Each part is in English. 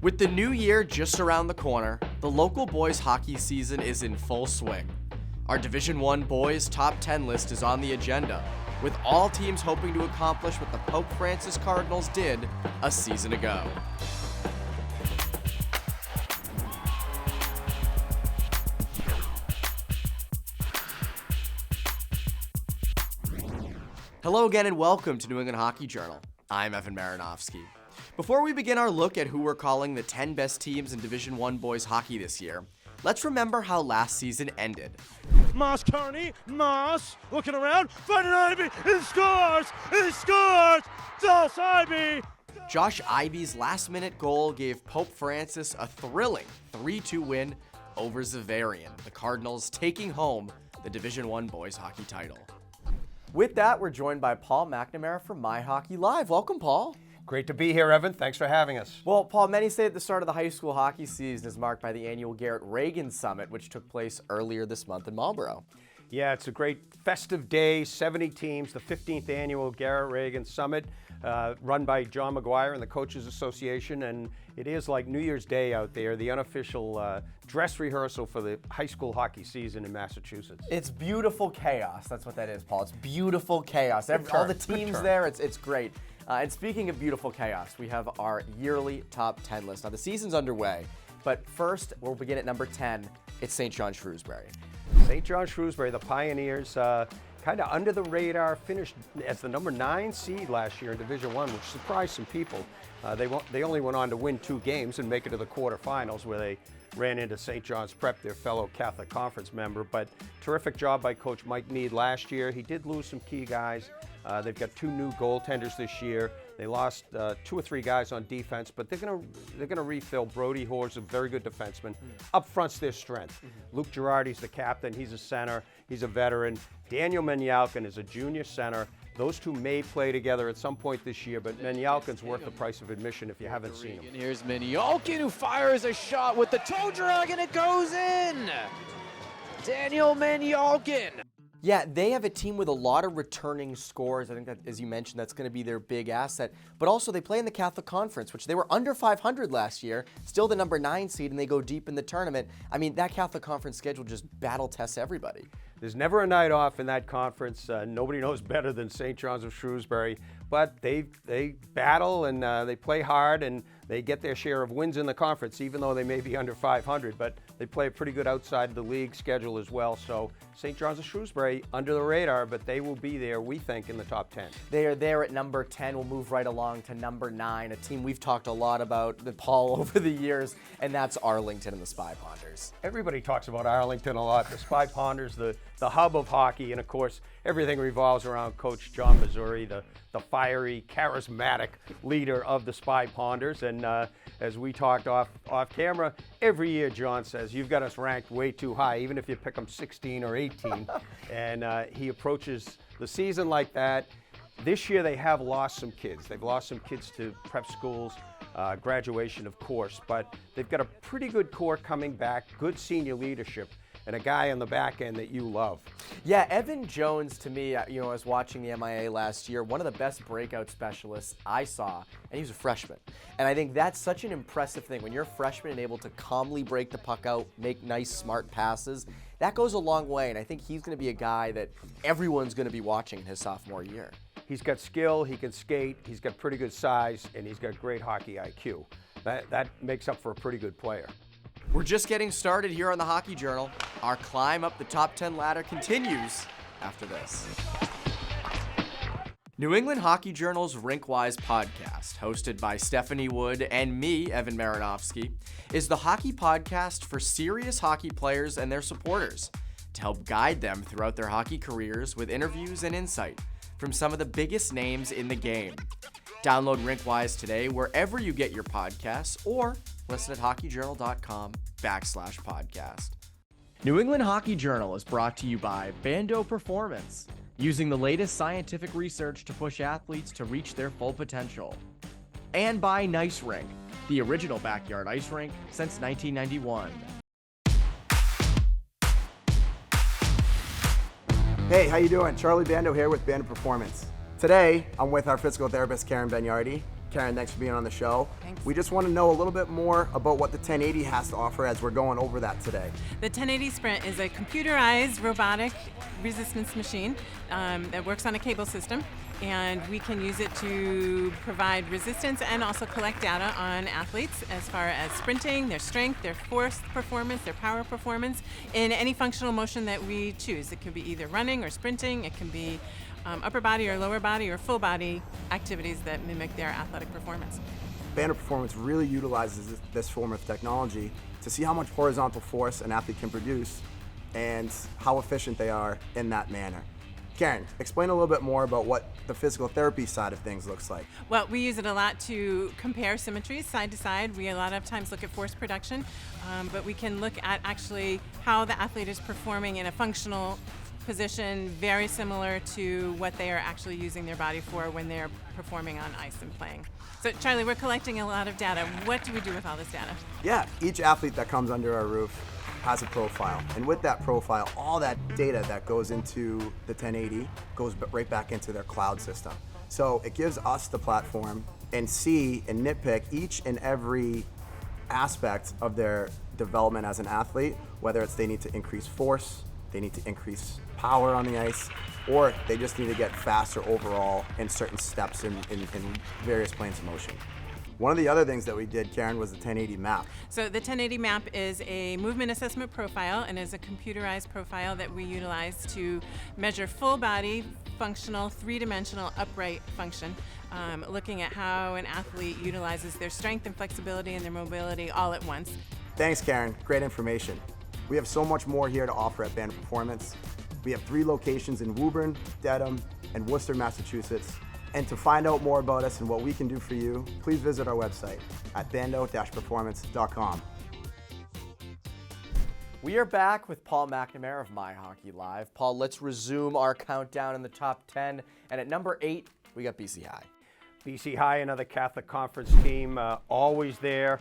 With the new year just around the corner, the local boys hockey season is in full swing. Our Division I boys top 10 list is on the agenda, with all teams hoping to accomplish what the Pope Francis Cardinals did a season ago. Hello again and welcome to New England Hockey Journal. I'm Evan Marinofsky. Before we begin our look at who we're calling the 10 best teams in Division I boys hockey this year, let's remember how last season ended. Moss Kearney, Moss looking around, finding Ivy, he scores! He scores! Dallas Ivy! Josh Ivy's last-minute goal gave Pope Francis a thrilling 3-2 win over Zavarian, the Cardinals taking home the Division I boys hockey title. With that, we're joined by Paul McNamara from My Hockey Live. Welcome, Paul. Great to be here, Evan. Thanks for having us. Well, Paul, many say that the start of the high school hockey season is marked by the annual Garrett Reagan Summit, which took place earlier this month in Marlborough. Yeah, it's a great festive day, 70 teams, the 15th annual Garrett Reagan Summit, run by John McGuire and the Coaches Association, and it is like New Year's Day out there, the unofficial dress rehearsal for the high school hockey season in Massachusetts. It's beautiful chaos. That's what that is, Paul. It's beautiful chaos. All the teams there, it's great. And speaking of beautiful chaos, we have our yearly top 10 list. Now, the season's underway, but first, we'll begin at number 10. It's St. John Shrewsbury. St. John Shrewsbury, the Pioneers, kind of under the radar, finished as the number 9 seed last year in Division I, which surprised some people. They only went on to win 2 games and make it to the quarterfinals, where they ran into St. John's Prep, their fellow Catholic Conference member. But terrific job by Coach Mike Mead last year. He did lose some key guys. They've got 2 new goaltenders this year. They lost 2 or 3 guys on defense, but they're gonna refill. Brody Hoare's a very good defenseman. Up front's their strength. Luke Girardi's the captain. He's a center. He's a veteran. Daniel Menyalkin is a junior center. Those 2 may play together at some point this year, but Menyalkin's worth the price of admission if you haven't seen him. Here's Menyalkin, who fires a shot with the toe drag, and it goes in! Daniel Menyalkin! Yeah, they have a team with a lot of returning scores. I think that, as you mentioned, that's going to be their big asset. But also, they play in the Catholic Conference, which they were under 500 last year, still the number 9 seed, and they go deep in the tournament. I mean, that Catholic Conference schedule just battle tests everybody. There's never a night off in that conference. Nobody knows better than St. John's of Shrewsbury, but they battle and they play hard, and they get their share of wins in the conference, even though they may be under 500. But they play a pretty good outside the league schedule as well. So St. John's of Shrewsbury under the radar, but they will be there, we think, in the top 10. They are there at number 10. We'll move right along to number 9, a team we've talked a lot about, Paul, over the years, and that's Arlington and the Spy Ponders. Everybody talks about Arlington a lot. The Spy Ponders, the hub of hockey, and of course, everything revolves around Coach John Missouri, the fiery, charismatic leader of the Spy Ponders. And as we talked off camera, every year John says, you've got us ranked way too high, even if you pick them 16 or 18. And he approaches the season like that. This year they have lost some kids. They've lost some kids to prep schools, graduation, of course, but they've got a pretty good core coming back, good senior leadership, and a guy on the back end that you love. Yeah, Evan Jones, to me, I was watching the MIAA last year, one of the best breakout specialists I saw, and he was a freshman. And I think that's such an impressive thing. When you're a freshman and able to calmly break the puck out, make nice, smart passes, that goes a long way, and I think he's going to be a guy that everyone's going to be watching in his sophomore year. He's got skill, he can skate, he's got pretty good size, and he's got great hockey IQ. That makes up for a pretty good player. We're just getting started here on the Hockey Journal. Our climb up the top 10 ladder continues after this. New England Hockey Journal's RinkWise Podcast, hosted by Stephanie Wood and me, Evan Marinofsky, is the hockey podcast for serious hockey players and their supporters to help guide them throughout their hockey careers with interviews and insight from some of the biggest names in the game. Download RinkWise today wherever you get your podcasts or listen at hockeyjournal.com/podcast. New England Hockey Journal is brought to you by Bando Performance, using the latest scientific research to push athletes to reach their full potential. And by Nice Rink, the original backyard ice rink since 1991. Hey, how you doing? Charlie Bando here with Bando Performance. Today, I'm with our physical therapist, Karen Benyardi. Karen, thanks for being on the show. Thanks. We just want to know a little bit more about what the 1080 has to offer as we're going over that today. The 1080 Sprint is a computerized robotic resistance machine that works on a cable system, and we can use it to provide resistance and also collect data on athletes as far as sprinting, their strength, their force performance, their power performance in any functional motion that we choose. It could be either running or sprinting, it can be upper body or lower body or full body activities that mimic their athletic performance. Bandit Performance really utilizes this form of technology to see how much horizontal force an athlete can produce and how efficient they are in that manner. Karen, explain a little bit more about what the physical therapy side of things looks like. Well, we use it a lot to compare symmetries side to side. We a lot of times look at force production, but we can look at actually how the athlete is performing in a functional position very similar to what they are actually using their body for when they're performing on ice and playing. So Charlie, we're collecting a lot of data. What do we do with all this data? Yeah, each athlete that comes under our roof has a profile. And with that profile, all that data that goes into the 1080 goes right back into their cloud system. So it gives us the platform and see and nitpick each and every aspect of their development as an athlete, whether it's they need to increase force, they need to increase power on the ice, or they just need to get faster overall in certain steps in various planes of motion. One of the other things that we did, Karen, was the 1080 map. So the 1080 map is a movement assessment profile and is a computerized profile that we utilize to measure full body, functional, three-dimensional upright function, looking at how an athlete utilizes their strength and flexibility and their mobility all at once. Thanks, Karen. Great information. We have so much more here to offer at Bandit Performance. We have 3 locations in Woburn, Dedham, and Worcester, Massachusetts. And to find out more about us and what we can do for you, please visit our website at bando-performance.com. We are back with Paul McNamara of My Hockey Live. Paul, let's resume our countdown in the top 10. And at number 8, we got BC High. BC High, another Catholic Conference team, always there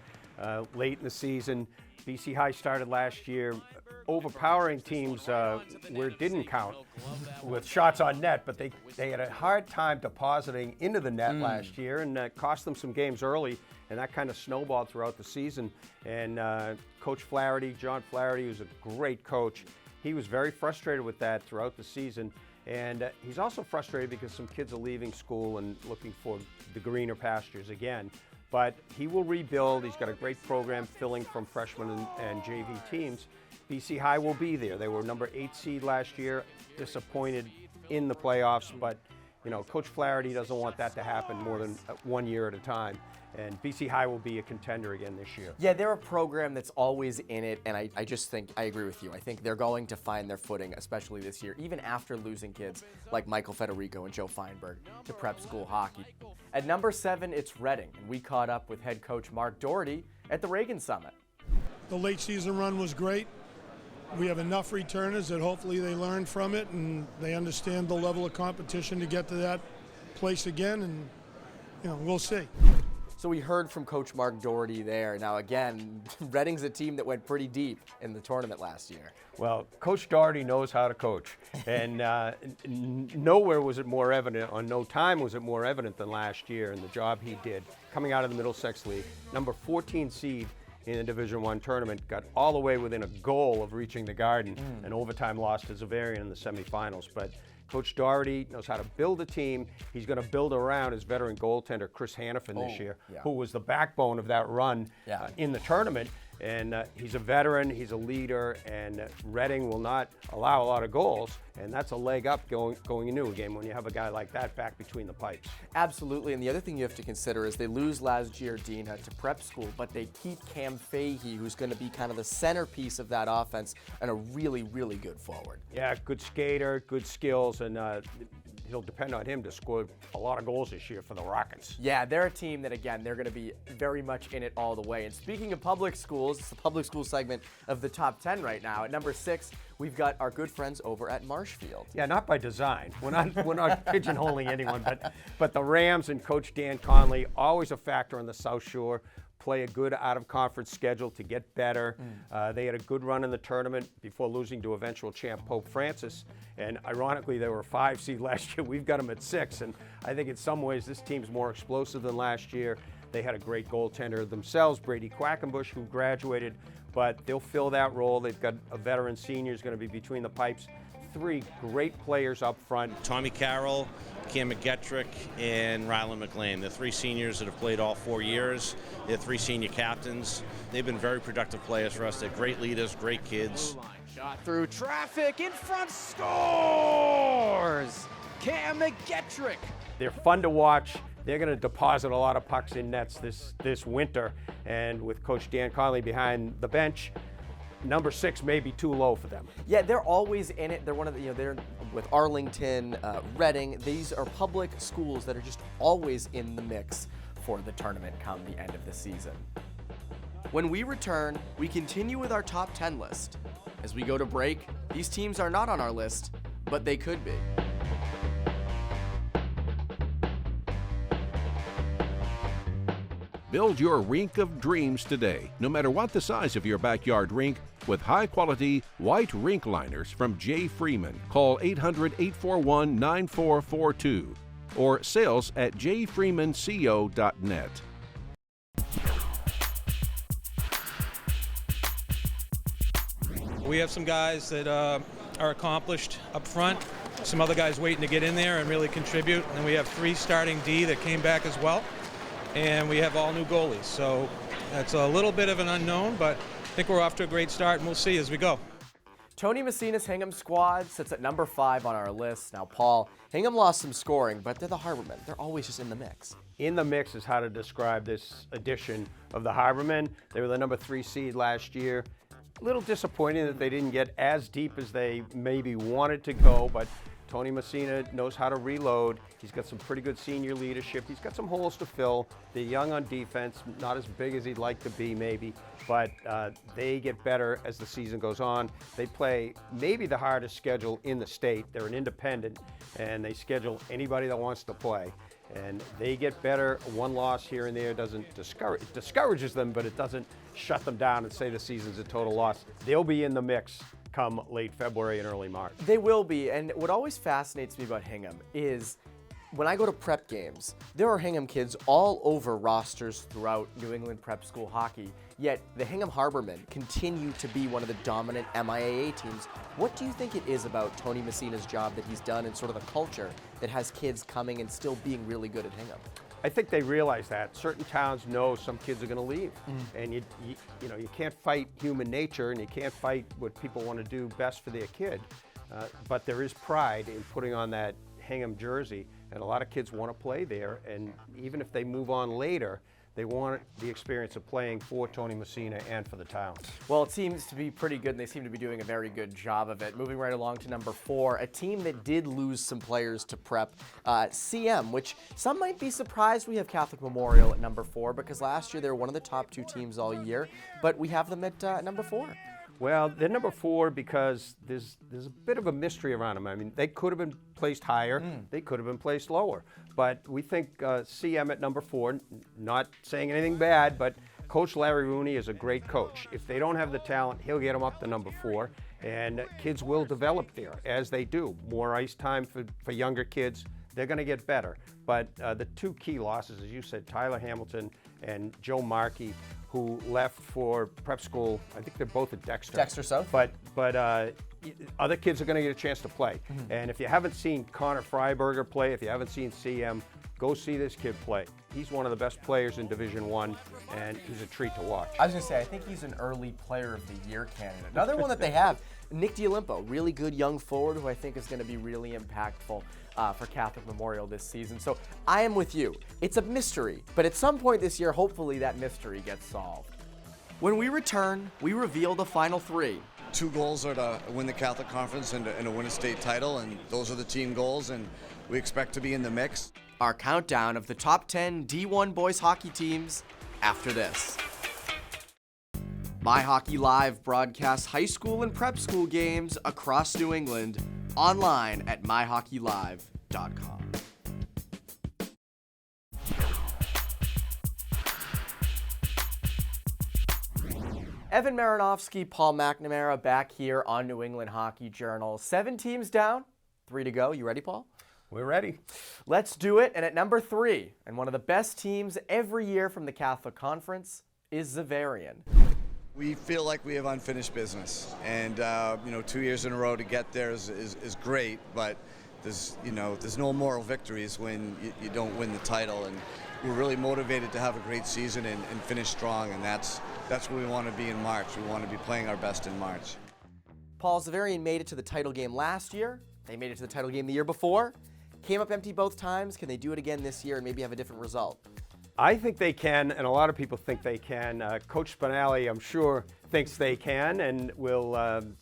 late in the season. BC High started last year overpowering teams where it didn't count with shots on net, but they had a hard time depositing into the net last year, and cost them some games early, and that kind of snowballed throughout the season. And Coach Flaherty, John Flaherty, who's a great coach, he was very frustrated with that throughout the season. And he's also frustrated because some kids are leaving school and looking for the greener pastures again. But he will rebuild. He's got a great program filling from freshmen and JV teams. BC High will be there. They were number 8 seed last year, disappointed in the playoffs, but you know, Coach Flaherty doesn't want that to happen more than 1 year at a time. And BC High will be a contender again this year. Yeah, they're a program that's always in it, and I just think, I agree with you. I think they're going to find their footing, especially this year, even after losing kids like Michael Federico and Joe Feinberg to prep school hockey. At number 7, it's Reading, and we caught up with head coach Mark Doherty at the Reagan Summit. The late season run was great. We have enough returners that hopefully they learn from it and they understand the level of competition to get to that place again, and you know, we'll see. So we heard from Coach Mark Doherty there. Now again, Reading's a team that went pretty deep in the tournament last year. Well, Coach Doherty knows how to coach, and nowhere was it more evident, on no time was it more evident than last year in the job he did coming out of the Middlesex League. Number 14 seed in the Division I tournament, got all the way within a goal of reaching the Garden, and overtime lost to Zavarian in the semifinals. But Coach Doherty knows how to build a team. He's going to build around his veteran goaltender, Chris Hannafin, this year, who was the backbone of that run in the tournament. And he's a veteran, he's a leader, and Reading will not allow a lot of goals, and that's a leg up going into a game when you have a guy like that back between the pipes. Absolutely, and the other thing you have to consider is they lose Laz Giardina to prep school, but they keep Cam Fahey, who's going to be kind of the centerpiece of that offense, and a really, really good forward. Yeah, good skater, good skills, and he'll depend on him to score a lot of goals this year for the Rockets. Yeah, they're a team that, again, they're going to be very much in it all the way. And speaking of public schools, it's the public school segment of the top 10 right now. At number 6, we've got our good friends over at Marshfield. Yeah, not by design. We're not pigeonholing anyone, but the Rams and Coach Dan Conley, always a factor on the South Shore. play a good out-of-conference schedule to get better. They had a good run in the tournament before losing to eventual champ Pope Francis. And ironically, they were a 5 seed last year. We've got them at 6. And I think in some ways this team's more explosive than last year. They had a great goaltender themselves, Brady Quackenbush, who graduated. But they'll fill that role. They've got a veteran senior who's going to be between the pipes. 3 great players up front. Tommy Carroll, Cam McGettrick, and Rylan McLean. The 3 seniors that have played all 4 years. They're 3 senior captains. They've been very productive players for us. They're great leaders, great kids. Shot through traffic, in front, scores! Cam McGettrick. They're fun to watch. They're going to deposit a lot of pucks in nets this winter. And with Coach Dan Conley behind the bench, number 6 may be too low for them. Yeah, they're always in it. They're one of the, they're with Arlington, Reading. These are public schools that are just always in the mix for the tournament come the end of the season. When we return, we continue with our top 10 list. As we go to break, these teams are not on our list, but they could be. Build your rink of dreams today, no matter what the size of your backyard rink, with high-quality white rink liners from J. Freeman. Call 800-841-9442 or sales@jfreemanco.net. We have some guys that are accomplished up front, some other guys waiting to get in there and really contribute, and we have 3 starting D that came back as well. And we have all new goalies, so that's a little bit of an unknown, but I think we're off to a great start, and we'll see as we go. Tony Messina's Hingham squad sits at number 5 on our list. Now, Paul, Hingham lost some scoring, but they're the Harbormen. They're always just in the mix. In the mix is how to describe this edition of the Harbormen. They were the number 3 seed last year. A little disappointing that they didn't get as deep as they maybe wanted to go, but Tony Messina knows how to reload. He's got some pretty good senior leadership. He's got some holes to fill. They're young on defense, not as big as he'd like to be maybe, but they get better as the season goes on. They play maybe the hardest schedule in the state. They're an independent, and they schedule anybody that wants to play. And they get better. 1 loss here and there doesn't discourage, it discourages them, but it doesn't shut them down and say the season's a total loss. They'll be in the mix come late February and early March. They will be, and what always fascinates me about Hingham is when I go to prep games, there are Hingham kids all over rosters throughout New England prep school hockey, yet the Hingham Harbormen continue to be one of the dominant MIAA teams. What do you think it is about Tony Messina's job that he's done and sort of the culture that has kids coming and still being really good at Hingham? I think they realize that. Certain towns know some kids are going to leave. And you can't fight human nature, and you can't fight what people want to do best for their kid. But there is pride in putting on that Hingham jersey, and a lot of kids want to play there. And even if they move on later, they want the experience of playing for Tony Messina and for the town. Well, it seems to be pretty good, and they seem to be doing a very good job of it. Moving right along to number 4, a team that did lose some players to prep, CM, which some might be surprised we have Catholic Memorial at number 4, because last year they were one of the top 2 teams all year, but we have them at number 4. Well, they're number 4 because there's a bit of a mystery around them. I mean, they could have been placed higher, they could have been placed lower. But we think CM at number 4, not saying anything bad, but Coach Larry Rooney is a great coach. If they don't have the talent, he'll get them up to number 4, and kids will develop there, as they do. More ice time for younger kids, they're going to get better. But the 2 key losses, as you said, Tyler Hamilton and Joe Markey, who left for prep school. I think they're both at Dexter. Dexter South. But other kids are going to get a chance to play. And if you haven't seen Connor Freiberger play, if you haven't seen CM, go see this kid play. He's one of the best players in Division I, and he's a treat to watch. I was going to say, I think he's an early player of the year candidate. Another one that they have, Nick D'Olimpo, really good young forward who I think is going to be really impactful for Catholic Memorial this season. So I am with you. It's a mystery, but at some point this year, hopefully that mystery gets solved. When we return, we reveal the final 3. 2 goals are to win the Catholic Conference and to win a state title, and those are the team goals, and we expect to be in the mix. Our countdown of the top 10 D1 boys hockey teams after this. My Hockey Live broadcasts high school and prep school games across New England online at myhockeylive.com. Evan Marinofsky, Paul McNamara back here on New England Hockey Journal. 7 teams down, 3 to go. You ready, Paul? We're ready. Let's do it. And at number 3, and one of the best teams every year from the Catholic Conference, is Xaverian. We feel like we have unfinished business, and 2 years in a row to get there is great, but there's no moral victories when you don't win the title, and we're really motivated to have a great season and finish strong, and that's where we want to be in March. We want to be playing our best in March. Paul, Xaverian made it to the title game last year. They made it to the title game the year before. Came up empty both times. Can they do it again this year and maybe have a different result? I think they can, and a lot of people think they can. Coach Spinelli, I'm sure, thinks they can, and will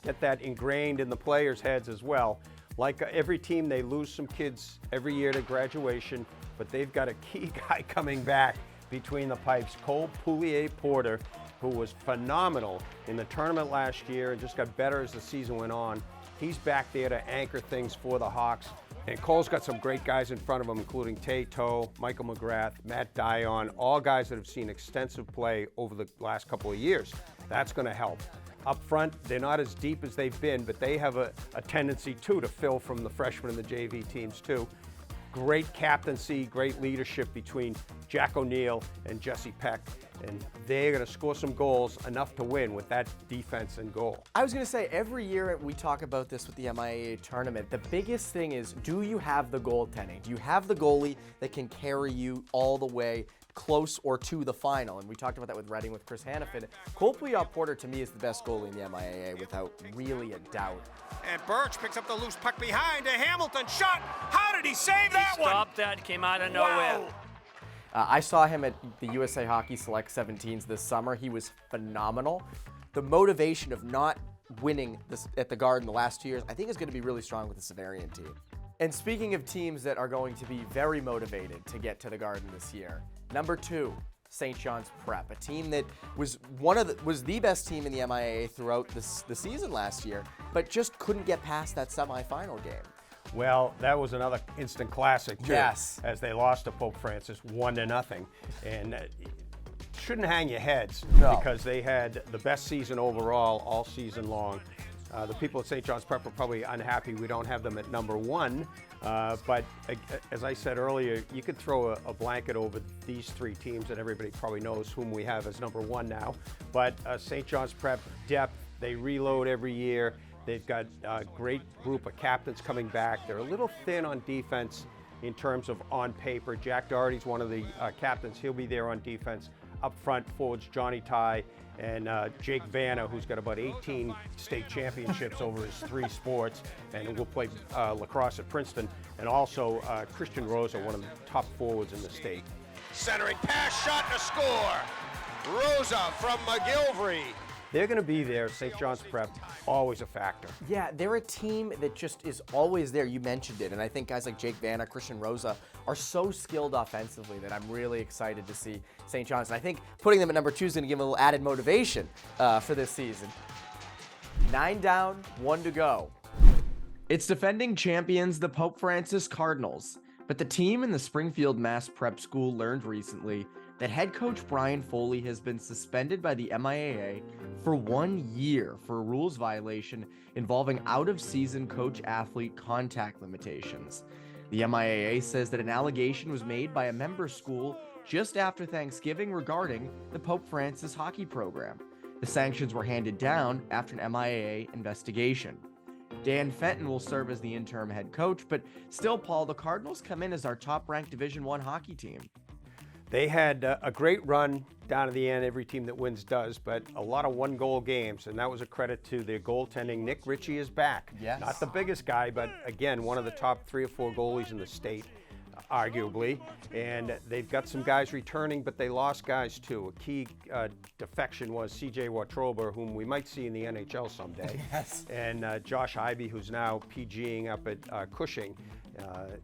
get that ingrained in the players' heads as well. Like every team, they lose some kids every year to graduation, but they've got a key guy coming back between the pipes, Cole Poulier-Porter, who was phenomenal in the tournament last year and just got better as the season went on. He's back there to anchor things for the Hawks. And Cole's got some great guys in front of him, including Tay Toe, Michael McGrath, Matt Dion, all guys that have seen extensive play over the last couple of years. That's going to help. Up front, they're not as deep as they've been, but they have a tendency, too, to fill from the freshmen and the JV teams, too. Great captaincy, great leadership between Jack O'Neill and Jesse Peck, and they're going to score some goals, enough to win with that defense and goal. I was going to say, every year we talk about this with the MIAA tournament. The biggest thing is, do you have the goaltending? Do you have the goalie that can carry you all the way close or to the final? And we talked about that with Reading with Chris Hannafin. Cole Pouliot-Porter, to me, is the best goalie in the MIAA without really a doubt. And Birch picks up the loose puck behind. A Hamilton shot. How did he save that one? Stopped that, came out of nowhere. Wow. I saw him at the USA Hockey Select 17s this summer. He was phenomenal. The motivation of not winning this at the Garden the last 2 years, I think is going to be really strong with the Xaverian team. And speaking of teams that are going to be very motivated to get to the Garden this year, number 2, St. John's Prep, a team that was the best team in the MIAA throughout the season last year, but just couldn't get past that semifinal game. Well, that was another instant classic, too. Yes. As they lost to Pope Francis 1-0. And shouldn't hang your heads because they had the best season overall all season long. The people at St. John's Prep are probably unhappy we don't have them at number 1. But as I said earlier, you could throw a blanket over these 3 teams, and everybody probably knows whom we have as number 1 now. But St. John's Prep, depth, they reload every year. They've got a great group of captains coming back. They're a little thin on defense in terms of on paper. Jack Doherty's one of the captains. He'll be there on defense. Up front, forwards Johnny Ty and Jake Vanna, who's got about 18 state championships over his 3 sports, and will play lacrosse at Princeton. And also Christian Rosa, one of the top forwards in the state. Centering pass, shot, and a score. Rosa from McGilvery. They're going to be there. St. John's Prep, always a factor. Yeah, they're a team that just is always there. You mentioned it, and I think guys like Jake Vanna, Christian Rosa are so skilled offensively that I'm really excited to see St. John's. And I think putting them at number 2 is going to give them a little added motivation for this season. 9 down, 1 to go. It's defending champions, the Pope Francis Cardinals. But the team in the Springfield Mass Prep School learned recently that head coach Brian Foley has been suspended by the MIAA for 1 year for a rules violation involving out-of-season coach-athlete contact limitations. The MIAA says that an allegation was made by a member school just after Thanksgiving regarding the Pope Francis hockey program. The sanctions were handed down after an MIAA investigation. Dan Fenton will serve as the interim head coach, but still, Paul, the Cardinals come in as our top-ranked Division I hockey team. They had a great run down to the end. Every team that wins does, but a lot of one-goal games, and that was a credit to their goaltending. Nick Ritchie is back. Yes. Not the biggest guy, but again, one of the top 3 or 4 goalies in the state, arguably. And they've got some guys returning, but they lost guys too. A key defection was C.J. Watroba, whom we might see in the NHL someday. Yes. And Josh Ivey, who's now PGing up at Cushing.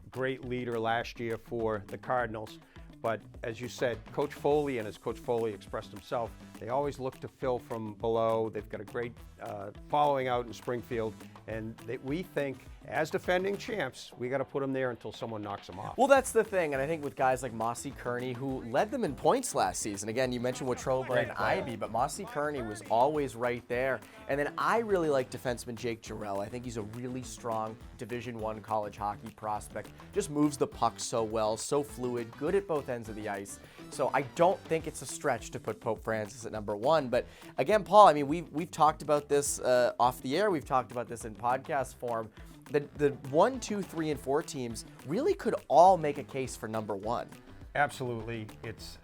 Great leader last year for the Cardinals. But as you said, Coach Foley, and as Coach Foley expressed himself, they always look to fill from below. They've got a great following out in Springfield, And we think, as defending champs, we got to put them there until someone knocks them off. Well, that's the thing, and I think with guys like Mossy Kearney, who led them in points last season. Again, you mentioned Watroba and Ivy, but Mossy Kearney was always right there. And then I really like defenseman Jake Jarrell. I think he's a really strong Division I college hockey prospect. Just moves the puck so well, so fluid, good at both ends of the ice. So I don't think it's a stretch to put Pope Francis at number 1. But again, Paul, I mean, we've talked about this off the air. We've talked about this in podcast form. The 1, 2, 3, and 4 teams really could all make a case for number 1. Absolutely. It's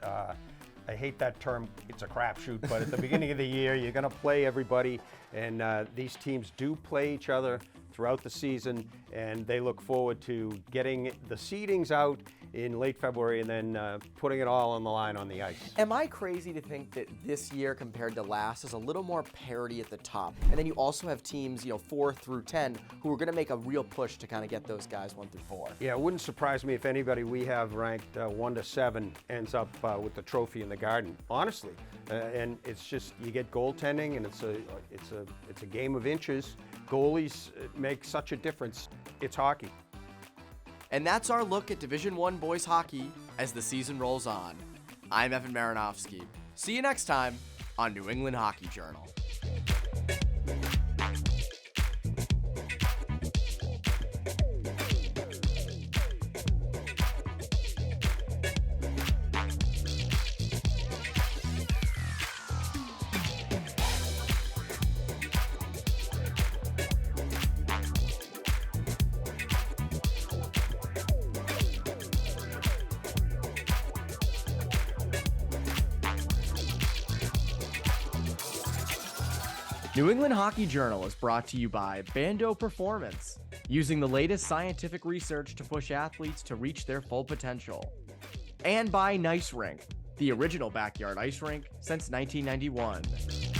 I hate that term, it's a crapshoot, but at the beginning of the year, you're going to play everybody, and these teams do play each other throughout the season, and they look forward to getting the seedings out in late February and then putting it all on the line on the ice. Am I crazy to think that this year compared to last is a little more parity at the top? And then you also have teams, 4 through 10, who are going to make a real push to kind of get those guys 1 through 4. Yeah, it wouldn't surprise me if anybody we have ranked 1 to 7 ends up with the trophy in the Garden, honestly. And it's just, you get goaltending, and it's a game of inches. Goalies make such a difference. It's hockey. And that's our look at Division I boys hockey as the season rolls on. I'm Evan Marinofsky. See you next time on New England Hockey Journal. New England Hockey Journal is brought to you by Bando Performance, using the latest scientific research to push athletes to reach their full potential. And by Nice Rink, the original backyard ice rink since 1991.